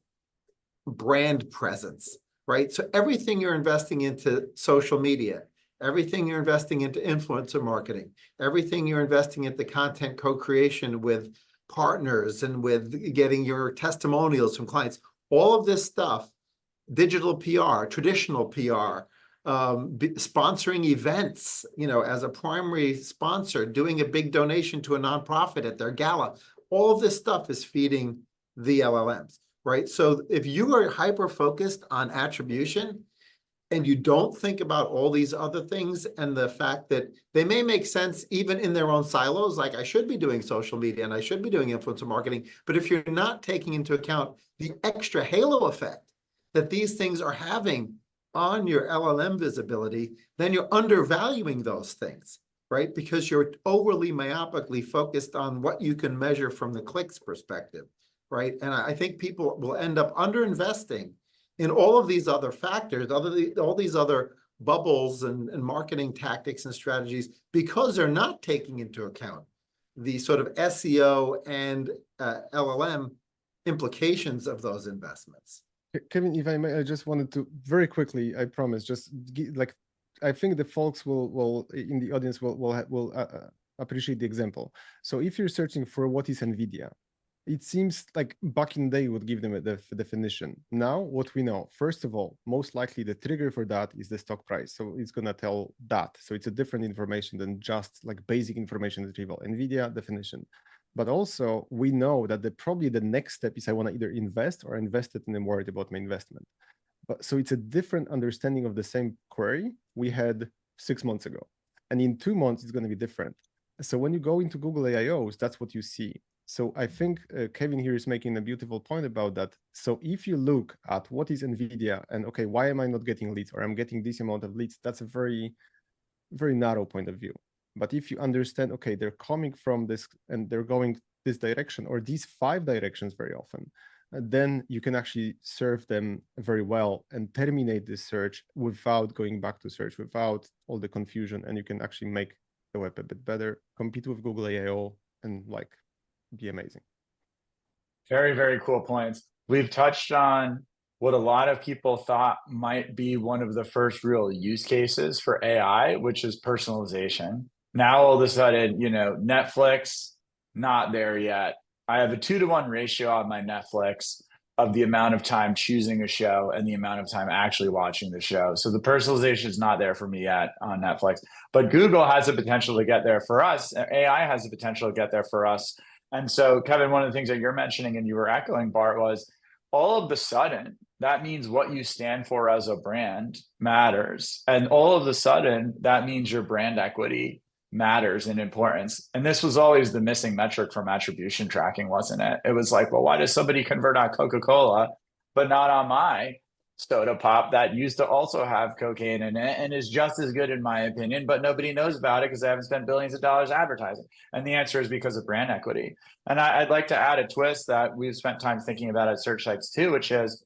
brand presence, right? So everything you're investing into social media, everything you're investing into influencer marketing, everything you're investing into content co-creation with partners and with getting your testimonials from clients, all of this stuff, digital PR, traditional PR, sponsoring events, you know, as a primary sponsor, doing a big donation to a nonprofit at their gala, all of this stuff is feeding the LLMs. right? So if you are hyper-focused on attribution, and you don't think about all these other things and the fact that they may make sense even in their own silos, like I should be doing social media and I should be doing influencer marketing, but if you're not taking into account the extra halo effect that these things are having on your LLM visibility, then you're undervaluing those things, right? Because you're overly myopically focused on what you can measure from the clicks perspective, right? And I think people will end up underinvesting in all of these other factors, all these other bubbles and marketing tactics and strategies, because they're not taking into account the sort of SEO and LLM implications of those investments. Kevin, if I may, I just wanted to very quickly, I promise, just like, I think the folks will in the audience will appreciate the example. So if you're searching for what is NVIDIA, it seems like back in the day would give them the definition. Now, what we know, first of all, most likely the trigger for that is the stock price. So it's going to tell that. So it's a different information than just like basic information retrieval. NVIDIA definition. But also we know that probably the next step is I want to either invest or invest it and I'm worried about my investment. But so it's a different understanding of the same query we had 6 months ago. And in 2 months, it's going to be different. So when you go into Google AIOs, that's what you see. So I think Kevin here is making a beautiful point about that. So if you look at what is NVIDIA and, okay, why am I not getting leads, or I'm getting this amount of leads, that's a very, very narrow point of view. But if you understand, okay, they're coming from this and they're going this direction or these 5 directions very often, then you can actually serve them very well and terminate this search without going back to search, without all the confusion. And you can actually make the web a bit better, compete with Google AIO, and like be amazing. Very, very cool points. We've touched on what a lot of people thought might be one of the first real use cases for AI, which is personalization. Now, all of a sudden, you know, Netflix, not there yet. I have a 2-to-1 ratio on my Netflix of the amount of time choosing a show and the amount of time actually watching the show. So the personalization is not there for me yet on Netflix, but Google has the potential to get there for us. AI has the potential to get there for us. And so, Kevin, one of the things that you're mentioning and you were echoing, Bart, was all of a sudden, that means what you stand for as a brand matters. And all of a sudden, that means your brand equity matters in importance. And this was always the missing metric from attribution tracking, wasn't it? It was like, well, why does somebody convert on Coca-Cola, but not on my soda pop that used to also have cocaine in it and is just as good in my opinion, but nobody knows about it because they haven't spent billions of dollars advertising? And the answer is because of brand equity. And I'd like to add a twist that we've spent time thinking about at SearchTides too, which is,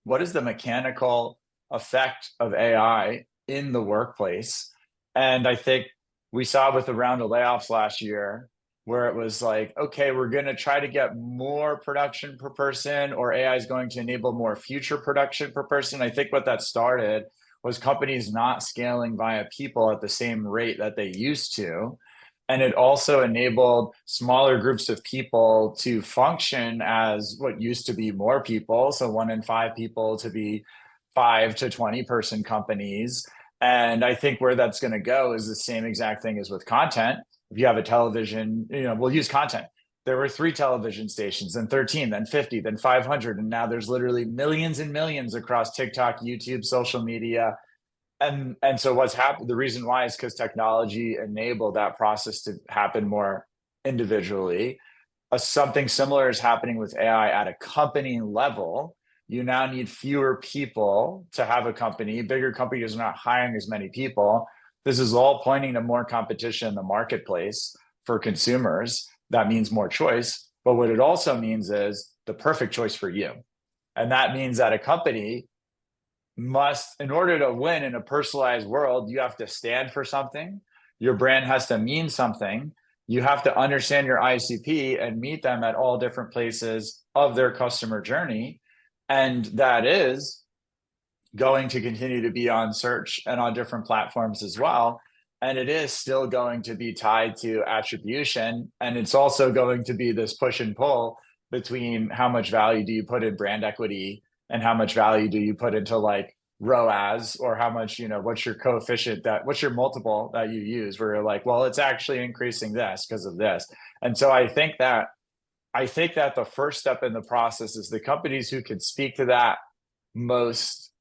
what is the mechanical effect of AI in the workplace? And I think we saw with the round of layoffs last year, where it was like, okay, we're going to try to get more production per person, or AI is going to enable more future production per person. I think what that started was companies not scaling via people at the same rate that they used to. And it also enabled smaller groups of people to function as what used to be more people. So 1 in 5 people to be 5 to 20 person companies. And I think where that's going to go is the same exact thing as with content. If you have a television, you know, we'll use content. There were 3 television stations, then 13, then 50, then 500. And now there's literally millions and millions across TikTok, YouTube, social media. And so what's happened, the reason why is because technology enabled that process to happen more individually. Something similar is happening with AI at a company level. You now need fewer people to have a company. Bigger companies are not hiring as many people. This is all pointing to more competition in the marketplace for consumers. That means more choice. But what it also means is the perfect choice for you. And that means that a company must, in order to win in a personalized world, you have to stand for something. Your brand has to mean something. You have to understand your ICP and meet them at all different places of their customer journey. And that is going to continue to be on search and on different platforms as well. And it is still going to be tied to attribution. And it's also going to be this push and pull between how much value do you put in brand equity and how much value do you put into like ROAS, or how much, you know, what's your coefficient, what's your multiple that you use where you're like, well, it's actually increasing this because of this. And so I think that I think that the first step in the process is the companies who can speak to that most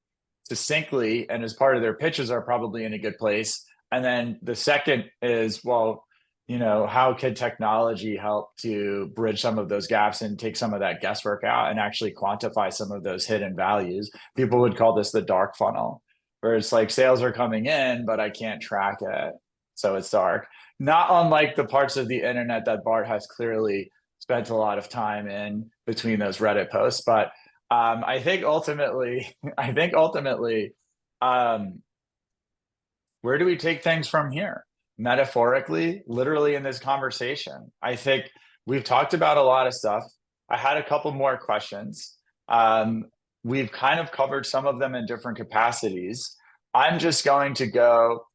succinctly and as part of their pitches are probably in a good place. And then the second is, well, how could technology help to bridge some of those gaps and take some of that guesswork out and actually quantify some of those hidden values? People would call this the dark funnel, where it's like sales are coming in, but I can't track it. So it's dark. Not unlike the parts of the internet that Bart has clearly spent a lot of time in between those Reddit posts. But I think ultimately, where do we take things from here? Metaphorically, literally in this conversation. I think we've talked about a lot of stuff. I had a couple more questions. We've kind of covered some of them in different capacities. I'm just going to go,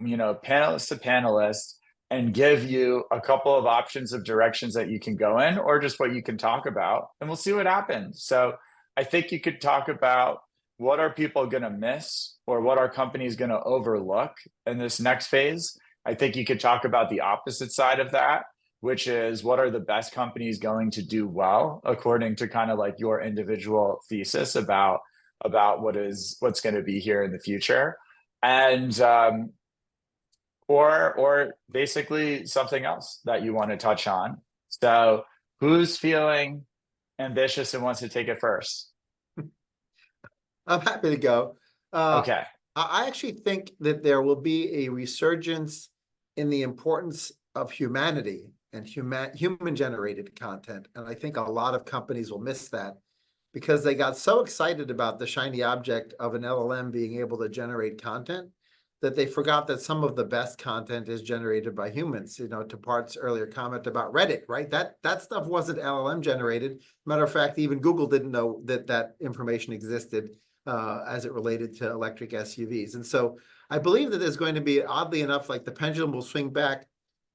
panelist to panelist and give you a couple of options of directions that you can go in or just what you can talk about, and we'll see what happens. So I think you could talk about what are people going to miss or what are companies going to overlook in this next phase. I think you could talk about the opposite side of that, which is what are the best companies going to do well according to kind of like your individual thesis about what's going to be here in the future. And or basically something else that you want to touch on. So who's feeling ambitious and wants to take it first? I'm happy to go. Okay. I actually think that there will be a resurgence in the importance of humanity and human-generated content. And I think a lot of companies will miss that because they got so excited about the shiny object of an LLM being able to generate content that they forgot that some of the best content is generated by humans. To Part's earlier comment about Reddit, right? That stuff wasn't LLM generated. Matter of fact, even Google didn't know that information existed as it related to electric SUVs. And so I believe that there's going to be, oddly enough, like the pendulum will swing back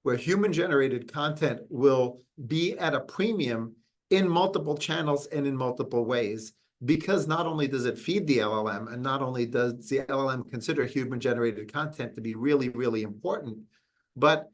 where human-generated content will be at a premium in multiple channels and in multiple ways, because not only does it feed the LLM, and not only does the LLM consider human-generated content to be really, really important, but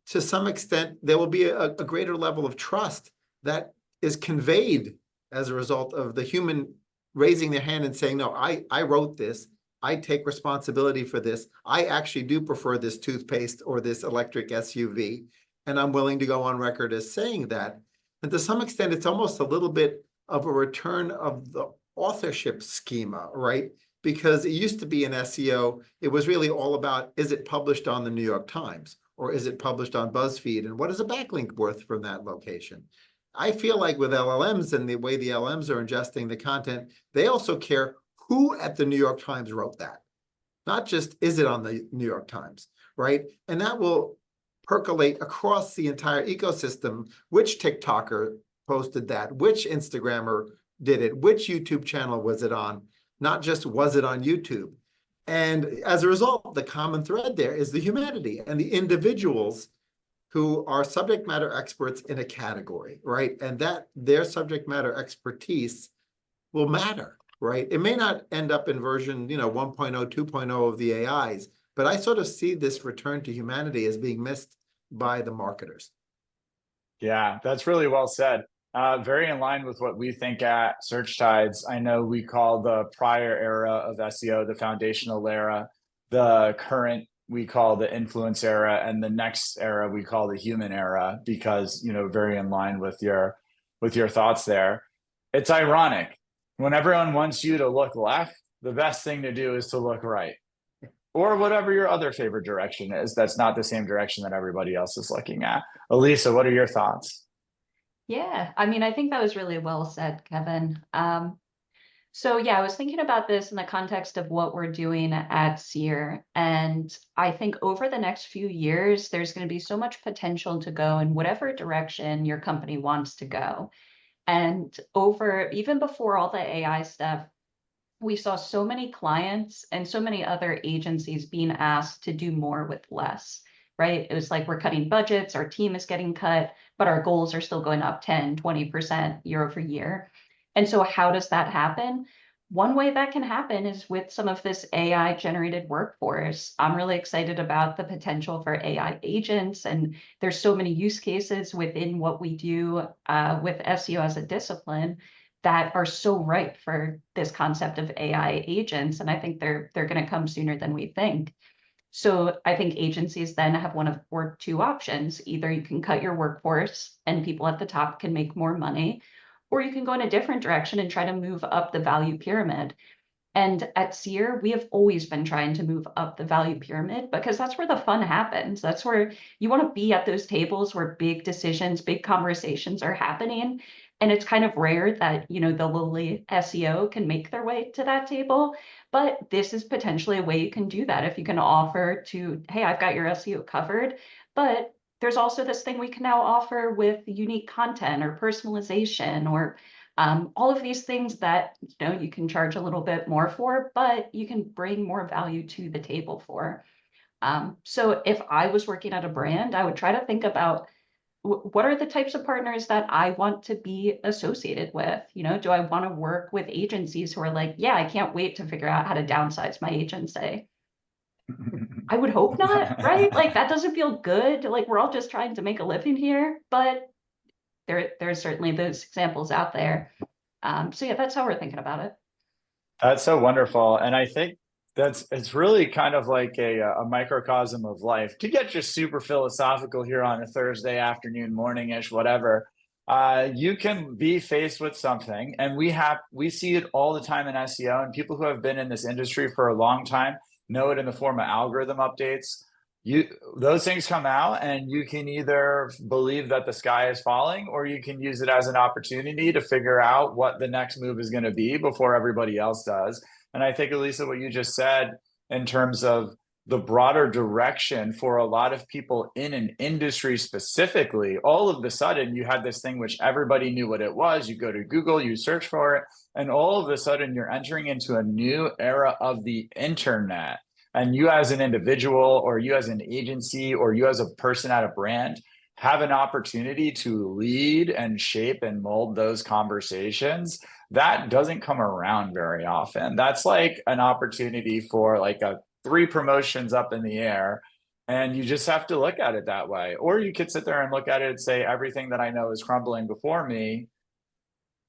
to some extent, there will be a greater level of trust that is conveyed as a result of the human raising their hand and saying, no, I wrote this. I take responsibility for this. I actually do prefer this toothpaste or this electric SUV, and I'm willing to go on record as saying that. And to some extent, it's almost a little bit of a return of the authorship schema, right? Because it used to be in SEO, it was really all about, is it published on the New York Times or is it published on BuzzFeed? And what is a backlink worth from that location? I feel like with LLMs and the way the LLMs are ingesting the content, they also care who at the New York Times wrote that, not just is it on the New York Times, right? And that will percolate across the entire ecosystem. Which TikToker posted that? Which Instagrammer did it? Which YouTube channel was it on? Not just was it on YouTube? And as a result, the common thread there is the humanity and the individuals who are subject matter experts in a category, right? And that their subject matter expertise will matter, right? It may not end up in version 1.0, 2.0 of the AIs, but I sort of see this return to humanity as being missed by the marketers. Yeah, that's really well said. Very in line with what we think at SearchTides. I know we call the prior era of SEO the foundational era, the current we call the influence era, and the next era we call the human era, because very in line with your thoughts there. It's ironic when everyone wants you to look left, the best thing to do is to look right, or whatever your other favorite direction is. That's not the same direction that everybody else is looking at. Elisa, what are your thoughts? Yeah, I mean, I think that was really well said, Kevin. So yeah, I was thinking about this in the context of what we're doing at SEAR. And I think over the next few years, there's going to be so much potential to go in whatever direction your company wants to go. And even before all the AI stuff, we saw so many clients and so many other agencies being asked to do more with less, right? It was like, we're cutting budgets, our team is getting cut, but our goals are still going up 10, 20% year over year. And so how does that happen? one way that can happen is with some of this AI generated workforce. I'm really excited about the potential for AI agents, and there's so many use cases within what we do with SEO as a discipline that are so ripe for this concept of AI agents. And I think they're going to come sooner than we think. So I think agencies then have one of or two options. Either you can cut your workforce and people at the top can make more money, or you can go in a different direction and try to move up the value pyramid. And at Sear, we have always been trying to move up the value pyramid because that's where the fun happens. That's where you want to be, at those tables where big decisions, big conversations are happening. And it's kind of rare that, the lowly SEO can make their way to that table. But this is potentially a way you can do that if you can offer to, hey, I've got your SEO covered. But there's also this thing we can now offer with unique content or personalization or all of these things that you can charge a little bit more for, but you can bring more value to the table for. So if I was working at a brand, I would try to think about what are the types of partners that I want to be associated with? Do I want to work with agencies who are like, yeah, I can't wait to figure out how to downsize my agency? I would hope not, right? Like that doesn't feel good. Like we're all just trying to make a living here, but there's certainly those examples out there. So yeah, that's how we're thinking about it. That's so wonderful. And I think it's really kind of like a microcosm of life. To get just super philosophical here on a Thursday afternoon, morning-ish, whatever, you can be faced with something, and we see it all the time in SEO, and people who have been in this industry for a long time know it in the form of algorithm updates. Those things come out, and you can either believe that the sky is falling, or you can use it as an opportunity to figure out what the next move is going to be before everybody else does. And I think, Elisa, what you just said in terms of the broader direction for a lot of people in an industry specifically, all of a sudden you had this thing which everybody knew what it was. You go to Google, you search for it, and all of a sudden you're entering into a new era of the internet. And you as an individual, or you as an agency, or you as a person at a brand have an opportunity to lead and shape and mold those conversations. That doesn't come around very often. That's like an opportunity for like a 3 promotions up in the air. And you just have to look at it that way. Or you could sit there and look at it and say, everything that I know is crumbling before me.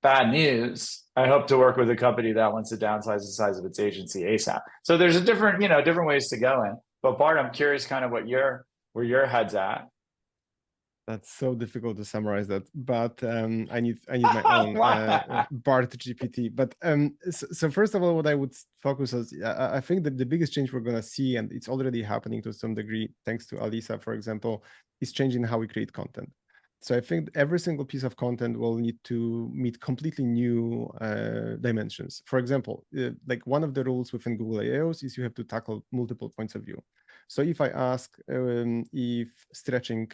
Bad news. I hope to work with a company that wants to downsize the size of its agency ASAP. So there's a different ways to go in. But Bart, I'm curious kind of where your head's at. That's so difficult to summarize that, but I need my own BART GPT. But so first of all, what I would focus on, I think that the biggest change we're going to see, and it's already happening to some degree, thanks to Alisa, for example, is changing how we create content. So I think every single piece of content will need to meet completely new dimensions. For example, like one of the rules within Google AIOs is you have to tackle multiple points of view. So if I ask if stretching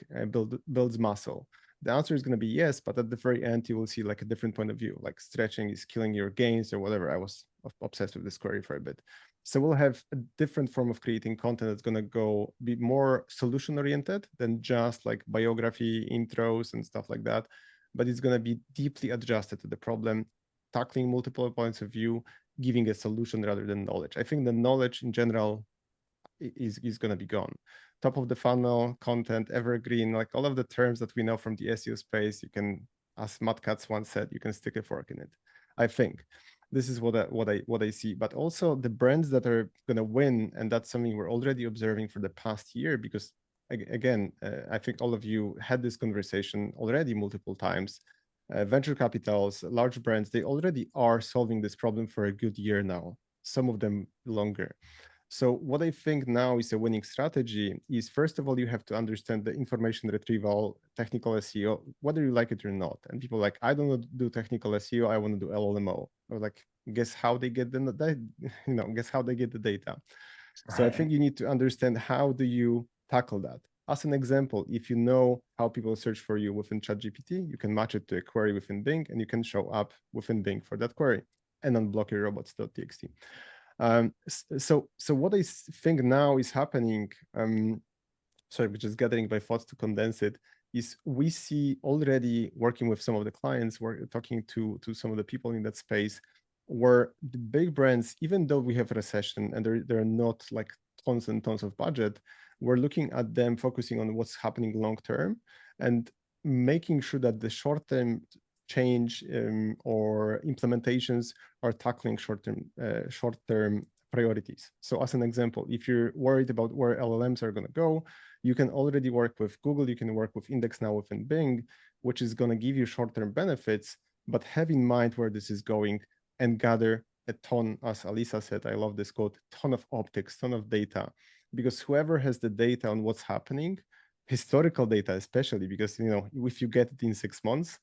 builds muscle, the answer is going to be yes, but at the very end, you will see like a different point of view, like stretching is killing your gains or whatever. I was obsessed with this query for a bit. So we'll have a different form of creating content that's going to be more solution oriented than just like biography, intros and stuff like that. But it's going to be deeply adjusted to the problem, tackling multiple points of view, giving a solution rather than knowledge. I think the knowledge in general is going to be gone. Top of the funnel, content, evergreen, like all of the terms that we know from the SEO space, you can, as Matt Katz once said, you can stick a fork in it. I think this is what I see. But also the brands that are going to win, and that's something we're already observing for the past year, because again, I think all of you had this conversation already multiple times. Venture capitals, large brands, they already are solving this problem for a good year now, some of them longer. So what I think now is a winning strategy is, first of all, you have to understand the information retrieval, technical SEO, whether you like it or not. And people are like, I don't want to do technical SEO, I want to do LLMO. Or like, guess how they get guess how they get the data. Right. So I think you need to understand, how do you tackle that? As an example, if you know how people search for you within ChatGPT, you can match it to a query within Bing, and you can show up within Bing for that query and unblock your robots.txt. So what I think now is happening, sorry, just gathering my thoughts to condense it, is we see already working with some of the clients, we're talking to some of the people in that space, where the big brands, even though we have a recession and they're not like tons and tons of budget, we're looking at them focusing on what's happening long term and making sure that the short term change or implementations are tackling short term priorities. So as an example, if you're worried about where LLMs are going to go, you can already work with Google, you can work with Index Now within Bing, which is going to give you short-term benefits, but have in mind where this is going and gather a ton, as Alisa said, I love this quote, ton of optics, ton of data, because whoever has the data on what's happening, historical data especially, because if you get it in 6 months,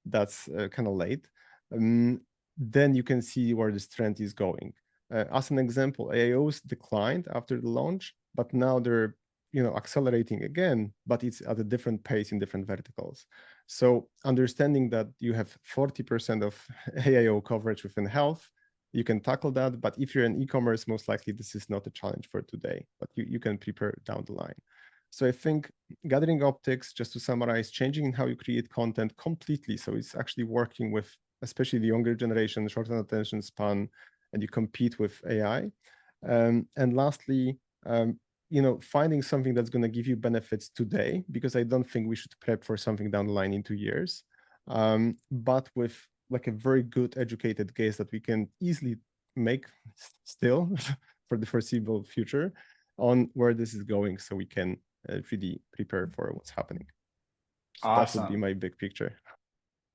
that's kind of late, then you can see where this trend is going. As an example, AIOs declined after the launch, but now they're accelerating again, but it's at a different pace in different verticals. So understanding that you have 40% of AIO coverage within health, you can tackle that. But if you're in e-commerce, most likely this is not a challenge for today, but you can prepare down the line. So I think gathering optics, just to summarize, changing how you create content completely. So it's actually working with, especially the younger generation, shorten attention span, and you compete with AI. And lastly, finding something that's going to give you benefits today, because I don't think we should prep for something down the line in 2 years, but with like a very good educated guess that we can easily make still for the foreseeable future on where this is going, so we can really prepare for what's happening. So awesome. That would be my big picture.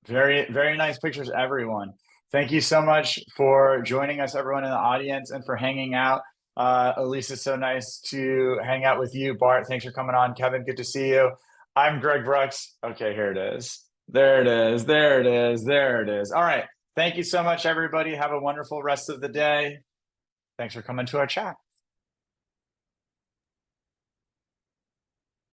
Very, very nice pictures, everyone. Thank you so much for joining us, everyone in the audience, and for hanging out. Elise, it's so nice to hang out with you. Bart, thanks for coming on. Kevin, good to see you. I'm Greg Brooks. Okay, here it is. There it is. There it is. There it is. All right. Thank you so much, everybody. Have a wonderful rest of the day. Thanks for coming to our chat.